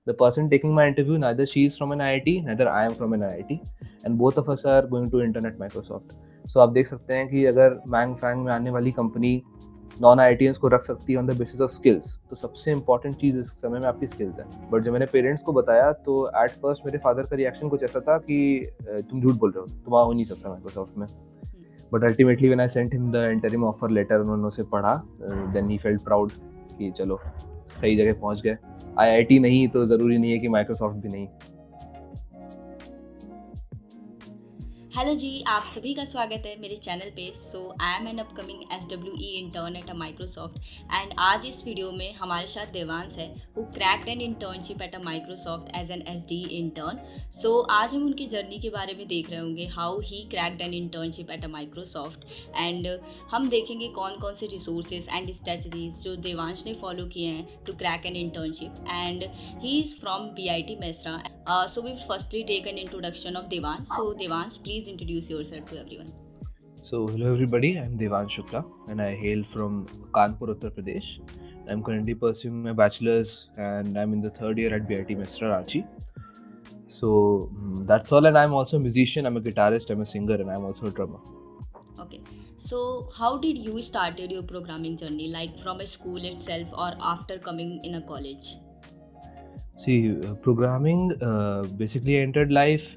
The person taking my interview, neither she is from an IIT, neither I am from an IIT, and both of us are going to intern at Microsoft. So आप देख सकते हैं कि अगर मैंग Fang में आने वाली company non IITians को रख सकती है on the basis of skills, तो सबसे इंपॉर्टेंट चीज़ इस समय में आपकी स्किल्स है. बट जब मैंने पेरेंट्स को बताया तो एट फर्स्ट मेरे फादर का रिएक्शन कुछ ऐसा था कि तुम झूठ बोल रहे हो, तुम आ हो नहीं सकता माइक्रोसॉफ्ट में. But ultimately when I sent him the interim offer letter, उन्होंने उसे पढ़ा, देन ही फेल्ट प्राउड कि चलो सही जगह पहुंच गए. IIT नहीं तो ज़रूरी नहीं है कि माइक्रोसॉफ्ट भी नहीं. हेलो जी, आप सभी का स्वागत है मेरे चैनल पे. So I am an upcoming SWE intern at a Microsoft and आज इस वीडियो में हमारे साथ देवांश है who cracked an internship at a Microsoft as an SDE intern. So आज हम उनकी जर्नी के बारे में देख रहे होंगे, how he cracked an internship at a Microsoft. And हम देखेंगे कौन कौन से रिसोर्सेज एंड स्ट्रेटजीज जो देवांश ने फॉलो किए हैं to crack an internship. And he is from BIT Mesra. So we'll firstly take an introduction of Devansh. So Devansh, please introduce yourself to everyone. So hello everybody, I'm Devansh Shukla and I hail from Kanpur, Uttar Pradesh. I'm currently pursuing my bachelor's and I'm in the third year at BIT Mesra, Ranchi. So that's all, and I'm also a musician, I'm a guitarist, I'm a singer, and I'm also a drummer. Okay. So how did you started your programming journey? Like from a school itself or after coming in a college? See, programming basically entered life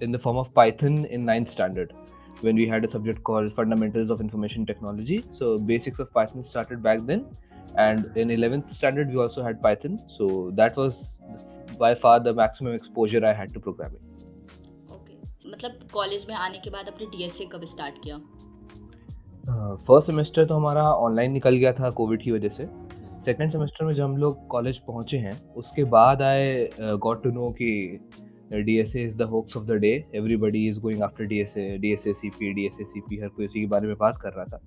in the form of Python in 9th standard when we had a subject called Fundamentals of Information Technology. So basics of Python started back then, and in 11th standard we also had Python. So that was by far the maximum exposure I had to programming. Okay. मतलब college में आने के बाद आपने DSA कब start किया? First semester तो हमारा ऑनलाइन निकल गया था कोविड की वजह से. सेकेंड सेमेस्टर में जब हम लोग कॉलेज पहुंचे हैं, उसके बाद आई गॉट टू नो कि DSA is the hoax of the day. Everybody is going after DSA CP, DSA CP, हर कोई इसी के बारे में बात कर रहा था.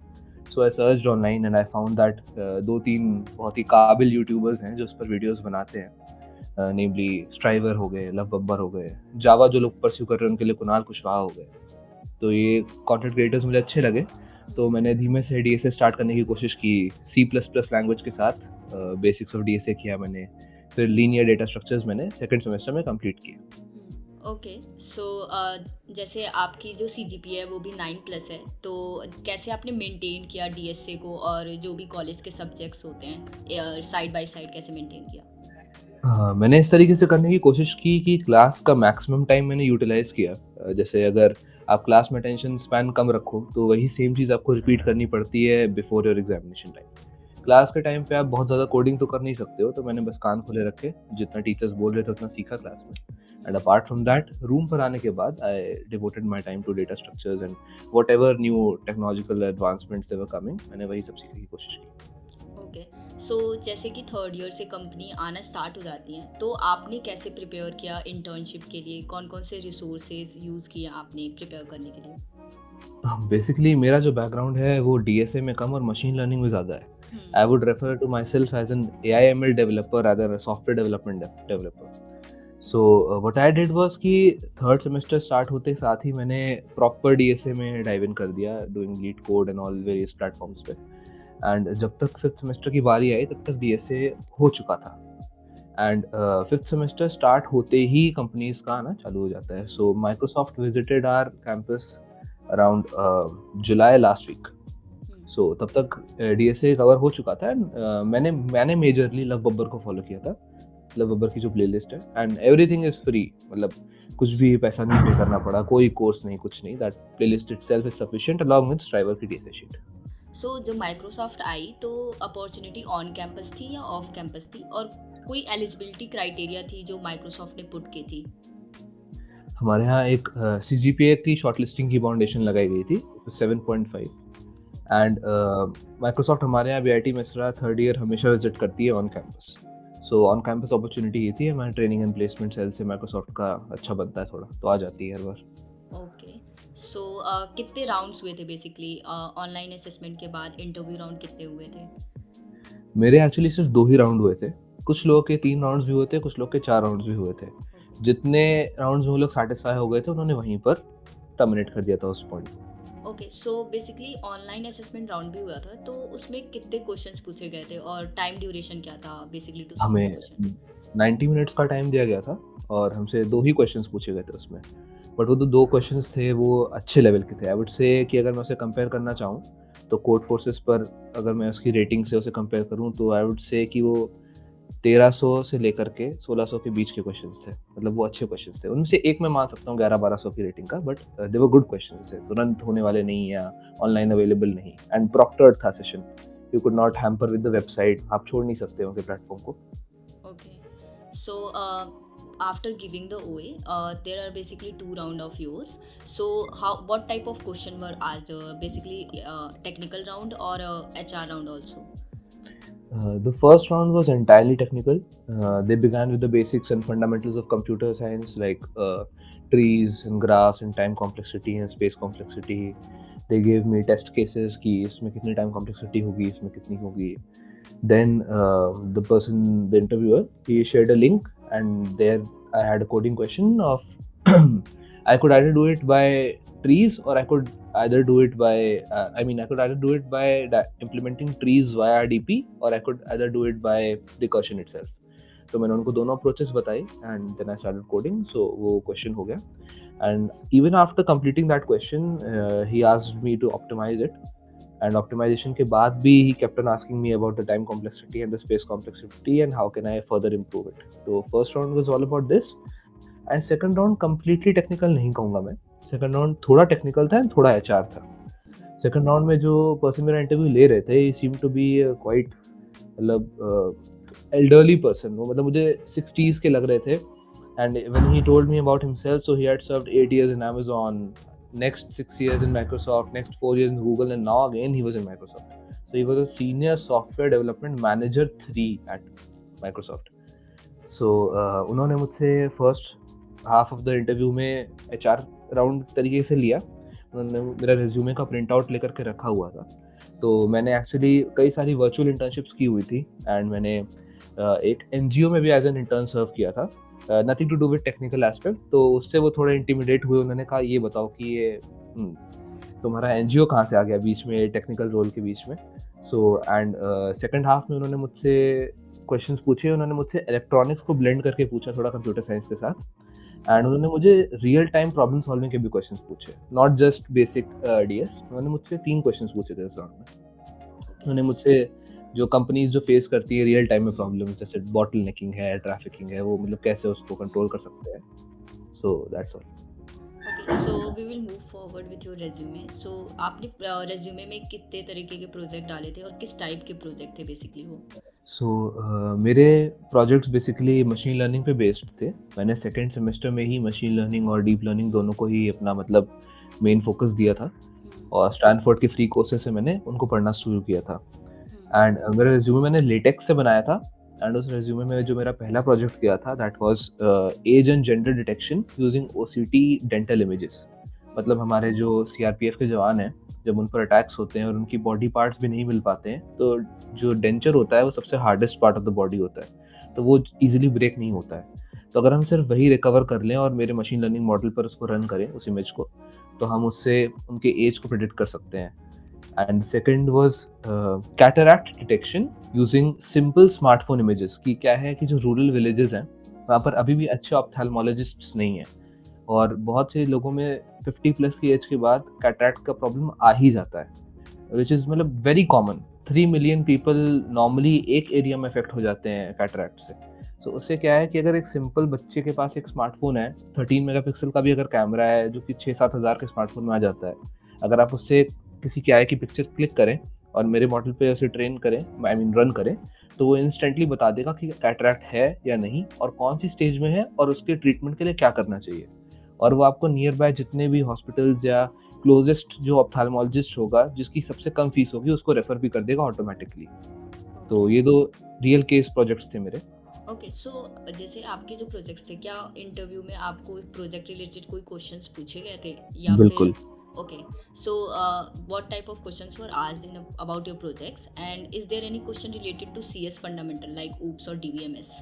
So I searched online and I found that 2-3 बहुत ही काबिल यूट्यूबर्स हैं जो उस पर वीडियोस बनाते हैं. नेमली स्ट्राइवर हो गए, लव बब्बर हो गए, जावा जो लोग परस्यू कर रहे हैं उनके लिए कुणाल कुशवाहा हो गए. तो ये कंटेंट क्रिएटर्स मुझे अच्छे लगे, तो मैंने धीमे से DSA स्टार्ट करने की कोशिश की. C++ लैंग्वेज के साथ बेसिक्स ऑफ DSA किया मैंने, फिर लीनियर डेटा स्ट्रक्चर्स मैंने सेकंड सेमेस्टर में कंप्लीट किए. ओके. सो जैसे आपकी जो CGPA है वो भी 9+ है, तो कैसे आपने मेंटेन किया DSA को और जो भी कॉलेज के सब्जेक्ट्स होते हैं साइड बाय साइड कैसे मेंटेन किया? मैंने इस तरीके से करने की कोशिश की कि क्लास का मैक्सिमम टाइम मैंने यूटिलाइज़ किया. जैसे अगर आप क्लास में अटेंशन स्पैन कम रखो, तो वही सेम चीज़ आपको रिपीट करनी पड़ती है before your examination time. Class के टाइम पे आप बहुत ज़्यादा कोडिंग तो कर नहीं सकते हो, तो मैंने बस कान खोले रखे, जितना टीचर्स बोल रहे थे उतना सीखा क्लास में. And apart from that, room पर आने के बाद I devoted my time to data structures and whatever new technological advancements they were coming, मैंने वही सब सीखने की कोशिश की. ओके. सो जैसे कि थर्ड ईयर से कंपनी आना स्टार्ट हो जाती हैं, तो आपने कैसे प्रिपेयर किया इंटर्नशिप के लिए? कौन कौन से रिसोर्सेज यूज़ किए आपने प्रिपेयर करने के लिए? बेसिकली मेरा जो बैकग्राउंड है वो DSA में कम और मशीन लर्निंग में ज़्यादा है. I would refer to myself as an AI/ML developer rather a software development developer. So what I did was कि थर्ड सेमेस्टर स्टार्ट होते साथ ही मैंने प्रॉपर DSA में डाइव इन कर दिया, doing LeetCode and all various platforms पे. And जब तक फिफ्थ सेमेस्टर की बारी आई तब तक DSA हो चुका था. एंड फिफ्थ सेमेस्टर स्टार्ट होते ही कंपनीज का आना चालू हो जाता है. So Microsoft visited our campus around July last week. So तब तक DSA कवर हो चुका था. एंड मैंने मेजरली लव बब्बर को फॉलो किया था. लव बब्बर की जो प्लेलिस्ट है, एंड एवरीथिंग इज फ्री, मतलब कुछ भी पैसा नहीं पे करना पड़ा, कोई कोर्स नहीं, कुछ नहीं. That playlist itself is sufficient along with striver की DSA शीट. सो जब माइक्रोसॉफ्ट आई तो अपॉर्चुनिटी ऑन कैंपस थी या ऑफ कैंपस थी, और कोई एलिजिबिलिटी क्राइटेरिया थी जो माइक्रोसॉफ्ट ने पुट की थी? हमारे यहाँ एक CGPA की शॉर्टलिस्टिंग की फाउंडेशन लगाई गई थी 7.5. एंड माइक्रोसॉफ्ट हमारे यहाँ BIT मेसरा थर्ड ईयर हमेशा विजिट करती है on campus. So on campus opportunity ये थी, हमारे ट्रेनिंग एंड प्लेसमेंट सेल से माइक्रोसॉफ्ट का अच्छा बनता है थोड़ा, तो आ जाती है हर बार. ओके. सो कितने राउंड्स हुए थे बेसिकली ऑनलाइन असेसमेंट के बाद? इंटरव्यू राउंड कितने हुए थे? मेरे एक्चुअली सिर्फ 2 ही राउंड हुए थे. कुछ लोगों के 3 राउंड्स भी हुए थे, कुछ लोग के 4 राउंड्स भी हुए थे. जितने राउंड्स में वो लोग सेटिस्फाई हो गए थे, उन्होंने वहीं पर टर्मिनेट कर दिया था उस point. Okay. So basically online assessment round भी हुआ था, तो उसमें कितने क्वेश्चंस पूछे गए थे और टाइम ड्यूरेशन क्या था बेसिकली टू सॉल्व द हमें क्वेश्चन? 90 मिनट्स का टाइम दिया गया था और हमसे 2 ही क्वेश्चंस पूछे गए थे उसमें। बट वो जो 2 क्वेश्चंस थे वो अच्छे लेवल के थे। आई वुड से कि अगर मैं उसे कंपेयर करना चाहूँ, तो कोड फोर्सेस पर अगर मैं उसकी रेटिंग से उसे कंपेयर करूँ तो आई वुड से कि वो 1300 से लेकर के 1600 के बीच के क्वेश्चंस थे। मतलब वो अच्छे क्वेश्चंस थे। उनमें से एक मैं मान सकता हूँ 11-1200 की रेटिंग का, but they were good questions थे। तुरंत होने वाले नहीं या ऑनलाइन अवेलेबल नहीं, एंड प्रॉक्टर्ड था session. You could not hamper with the website. आप छोड़ नहीं सकते उनके प्लेटफ़ॉर्म को। Okay. So, after giving the OA, there are basically two round of yours. So, what type of question were asked? Basically, technical round or HR round also? The first round was entirely technical. They began with the basics and fundamentals of computer science, like trees and graphs and time complexity and space complexity. They gave me test cases कि इसमें कितनी time complexity होगी, इसमें कितनी होगी. Then the interviewer, he shared a link, and there I had a coding question of I could either do it by trees, or I could either do it by I could either do it by implementing trees via DP, or I could either do it by recursion itself. तो मैंने उनको दोनों approaches बताई and then I started coding, so वो question हो गया. And even after completing that question he asked me to optimize it, and optimization के बाद भी he kept on asking me about the time complexity and the space complexity and how can I further improve it. So first round was all about this, and second round completely technical नहीं कहूँगा मैं. Second round थोड़ा technical था and थोड़ा HR था. Second round में जो person मेरा interview ले रहे थे, he seemed to be quite मतलब elderly person. वो मतलब मुझे 60s के लग रहे थे. And when he told me about himself, so he had served 8 years in Amazon, next 6 years in Microsoft, next 4 years in Google, and now again he was in Microsoft. So he was a senior software development manager 3 at Microsoft. So उन्होंने मुझसे first half of the interview में HR round तरीके से लिया. उन्होंने मेरा resume का print out लेकर के रखा हुआ था. तो मैंने एक्चुअली कई सारी वर्चुअल इंटर्नशिप्स की हुई थी, एंड मैंने एक एनजीओ में भी एज एन इंटर्न सर्व किया था. Nothing to do with technical aspect. तो उससे वो थोड़े इंटिमिडेट हुए. उन्होंने कहा ये बताओ कि ये तुम्हारा एनजीओ कहाँ से आ गया बीच में, टेक्निकल रोल के बीच में. सो एंड सेकंड हाफ में उन्होंने मुझसे क्वेश्चंस पूछे. उन्होंने मुझसे इलेक्ट्रॉनिक्स को ब्लेंड करके पूछा थोड़ा कंप्यूटर साइंस के साथ, एंड उन्होंने मुझे रियल टाइम प्रॉब्लम सॉल्विंग के भी क्वेश्चंस पूछे, नॉट जस्ट बेसिक डीएस. उन्होंने मुझसे 3 क्वेश्चंस पूछे थे इस राउंड में. उन्होंने मुझसे जो कंपनीज जो फेस करती है रियल टाइम में प्रॉब्लम, जैसे बॉटल नेकिंग है, ट्रैफिकिंग है, वो मतलब कैसे उसको कंट्रोल कर सकते हैं. So that's all. Okay, so we will move forward with your resume. So आपने resume में कितने तरीके के प्रोजेक्ट डाले थे और किस टाइप के प्रोजेक्ट थे बेसिकली वो? सो मेरे प्रोजेक्ट्स बेसिकली मशीन लर्निंग पे बेस्ड थे. मैंने सेकेंड सेमेस्टर में ही मशीन लर्निंग और डीप लर्निंग दोनों को ही अपना मतलब मेन फोकस दिया था, और स्टैनफोर्ड के फ्री कोर्सेज से मैंने उनको पढ़ना शुरू किया था. एंड मेरा रिज्यूमे मैंने लेटेक्स से बनाया था. एंड उस रिज्यूमे में जो मेरा पहला प्रोजेक्ट किया था that was age and gender detection using OCT dental images. मतलब हमारे जो सीआरपीएफ के जवान हैं, जब उन पर अटैक्स होते हैं और उनकी बॉडी पार्ट्स भी नहीं मिल पाते हैं, तो जो डेंचर होता है वो सबसे hardest part of the body होता है, तो वो ईजिली ब्रेक नहीं होता है. तो अगर हम सिर्फ वही रिकवर कर लें और मेरे मशीन लर्निंग मॉडल पर उसको रन करें उस इमेज को, तो हम उससे उनके एज को प्रेडिक्ट कर सकते हैं. And second was cataract detection using simple smartphone images. कि क्या है कि जो रूरल विलेजेस हैं वहाँ पर अभी भी अच्छे ऑप्थेल्मोलॉजिस्ट्स नहीं हैं, और बहुत से लोगों में 50 प्लस की एज के बाद कैटरैक्ट का प्रॉब्लम आ ही जाता है, विच इज़ मतलब very common. 3 million people normally एक एरिया में अफेक्ट हो जाते हैं कैटरैक्ट से. सो उससे क्या है कि अगर एक सिंपल बच्चे के पास एक स्मार्टफोन है, 13 मेगापिक्सल का भी अगर कैमरा है, जो कि 6-7 हज़ार के स्मार्टफोन में आ जाता है, अगर आप उससे किसी की आई की पिक्चर क्लिक करें और मेरे मॉडल पे उसे ट्रेन करें, रन करें, तो वो इंस्टेंटली बता देगा कि कैटरैक्ट है या नहीं, और कौन सी स्टेज में है, और उसके ट्रीटमेंट के लिए क्या करना चाहिए. और वो आपको नियर बाय जितने भी हॉस्पिटल्स या क्लोजेस्ट जो ऑप्थेल्मोलॉजिस्ट होगा जिसकी सबसे कम फीस होगी उसको रेफर भी कर देगा ऑटोमेटिकली. तो ये 2 रियल केस प्रोजेक्ट्स थे मेरे. ओके, सो जैसे आपके जो प्रोजेक्ट्स थे, क्या इंटरव्यू में आपको प्रोजेक्ट रिलेटेड कोई क्वेश्चंस पूछे गए थे या बिल्कुल. फिर? Okay, so what type of questions were asked in about your projects, and is there any question related to CS fundamental like OOPs और DBMS?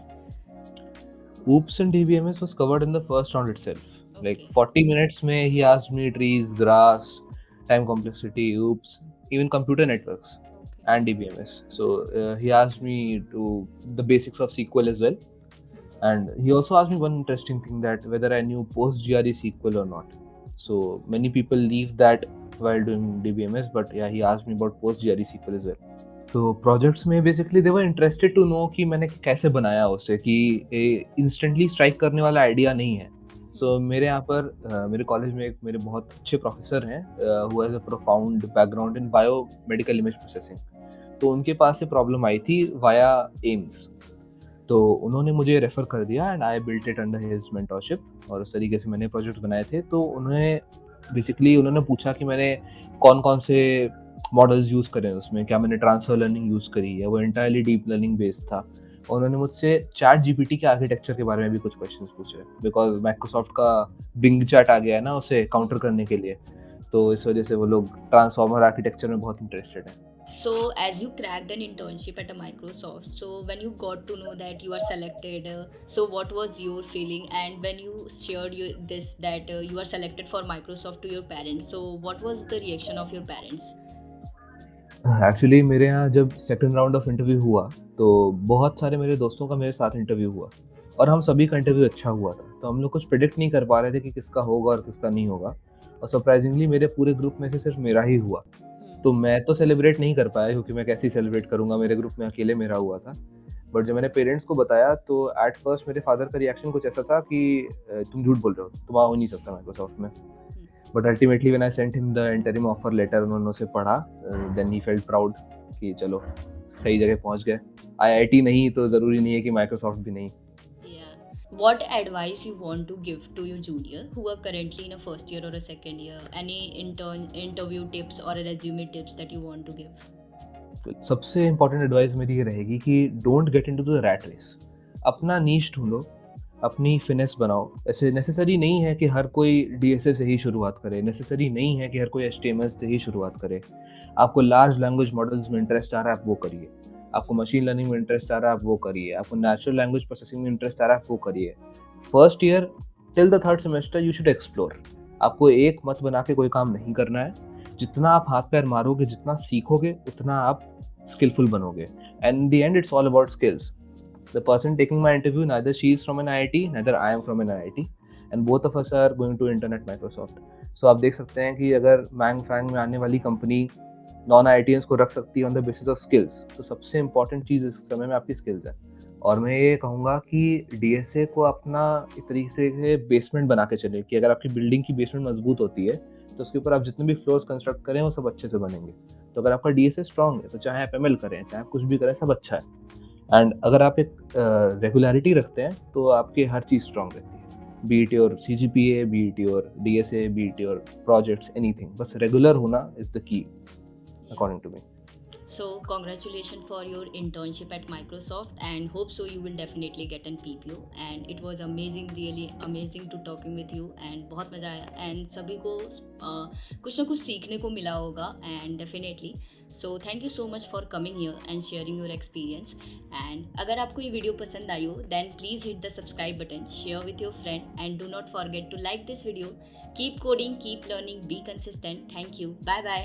Oops and DBMS was covered in the first round itself. Like Okay. 40 minutes mein he asked me trees, grass, time complexity, oops, even computer networks Okay. and DBMS. So he asked me to the basics of SQL as well. And he also asked me one interesting thing, that whether I knew PostGRE SQL or not. So many people leave that while doing DBMS, but yeah, he asked me about PostGRE SQL as well. तो projects में basically they were interested to know कि मैंने कैसे बनाया उसे, कि instantly strike करने वाला आइडिया नहीं है। सो मेरे यहाँ पर मेरे कॉलेज में एक मेरे बहुत अच्छे प्रोफेसर हैं who has a profound background in bio medical image processing. तो उनके पास ये प्रॉब्लम आई थी वाया एम्स। तो उन्होंने मुझे रेफ़र कर दिया and I built it under his mentorship, और उस तरीके से मैंने प्रोजेक्ट बनाए थे। तो उन्होंने पूछा कि मैंने कौन-कौन से मॉडल्स यूज़ करे उसमें, क्या मैंने ट्रांसफर लर्निंग यूज़ करी है, वो एंटायरली डीप लर्निंग बेस्ड था। और उन्होंने मुझसे चैट जीपीटी के आर्किटेक्चर के बारे में भी कुछ क्वेश्चंस पूछे, बिकॉज़ माइक्रोसॉफ्ट का बिंग चैट आ गया है ना उसे काउंटर करने के लिए। तो इस वजह से वो लोग ट्रांसफॉर्मर आर्किटेक्चर में बहुत इंटरेस्टेड हैं। So, as you cracked an internship at a Microsoft, so when you got to know that you are selected, so what was your feeling? And when you shared this that you are selected for Microsoft to your parents, so what was the reaction of your parents? Actually मेरे यहाँ जब second round of interview हुआ, तो बहुत सारे मेरे दोस्तों का मेरे साथ इंटरव्यू हुआ और हम सभी का इंटरव्यू अच्छा हुआ था। तो हम लोग कुछ प्रेडिक्ट नहीं कर पा रहे थे कि किसका होगा और किसका नहीं होगा, और सरप्राइजिंगली मेरे पूरे ग्रुप में से सिर्फ मेरा ही हुआ। तो मैं तो सेलिब्रेट नहीं कर पाया, क्योंकि मैं कैसे ही सेलिब्रेट करूँगा, मेरे ग्रुप में अकेले मेरा हुआ था। बट जब मैंने पेरेंट्स को बताया तो एट फर्स्ट मेरे फादर का रिएक्शन कुछ ऐसा था कि तुम झूठ बोल रहे हो, तुम हो नहीं सकता माइक्रोसॉफ्ट में। But ultimately when I sent him the interim offer letter, उन्होंने उसे पढ़ा, देन ही फेल्ट प्राउड कि चलो सही जगह पहुंच गए। आईआईटी नहीं तो ज़रूरी नहीं है कि माइक्रोसॉफ्ट भी नहीं। Yeah. What advice you want to give to your junior who are currently in a first year or a second year? Any interview tips or a resume tips that you want to give? तो सबसे important advice मेरी ये रहेगी कि don't get into the rat race. अपना niche ढूंढो, अपनी finesse बनाओ। ऐसे नेसेसरी नहीं है कि हर कोई डीएसए से ही शुरुआत करे, नेसेसरी नहीं है कि हर कोई एचटीएमएल से ही शुरुआत करे। आपको लार्ज लैंग्वेज मॉडल्स में इंटरेस्ट आ रहा है, आप वो करिए। आपको मशीन लर्निंग में इंटरेस्ट आ रहा है, आप वो करिए। आपको नेचुरल लैंग्वेज प्रोसेसिंग में इंटरेस्ट आ रहा है, आप वो करिए। First year till the third semester you should explore. आपको एक मत बना के कोई काम नहीं करना है। जितना आप हाथ पैर मारोगे, जितना सीखोगे, उतना आप skillful बनोगे। And in the end, it's all about skills. The person taking my interview, neither she is from an IIT, neither I am from an IIT, and both of us are going to intern at Microsoft. So आप देख सकते हैं कि अगर मैंग Fang में आने वाली company non IITians को रख सकती है on the basis of skills, तो सबसे इंपॉर्टेंट चीज़ इस समय में आपकी स्किल्स है। और मैं ये कहूँगा कि डीएसए को अपना एक तरीके से बेसमेंट बना के चले, कि अगर आपकी बिल्डिंग की बेसमेंट मजबूत होती है तो उसके ऊपर आप जितने भी फ्लोर्स कंस्ट्रक्ट करें वो सब अच्छे से बनेंगे। तो अगर आपका डीएसए स्ट्रॉन्ग है तो चाहे आप एमएल करें, चाहे आप कुछ भी करें, सब अच्छा है। एंड अगर आप एक रेगुलरिटी रखते हैं तो आपकी हर चीज़ स्ट्रॉन्ग रहती है, B it your CGPA, B it your DSA, B it your projects, anything. बस रेगुलर होना is the key according to me. So, congratulations for your internship at Microsoft, and hope so you will definitely get an PPO. And it was amazing, really amazing to talking with you, and बहुत मज़ा आया, and सभी को कुछ ना कुछ सीखने को मिला होगा, and definitely. So, thank you so much for coming here and sharing your experience. And अगर आपको ये वीडियो पसंद आई हो, then please hit the subscribe button, share with your friend, and do not forget to like this video. Keep coding, keep learning, be consistent. Thank you. Bye bye.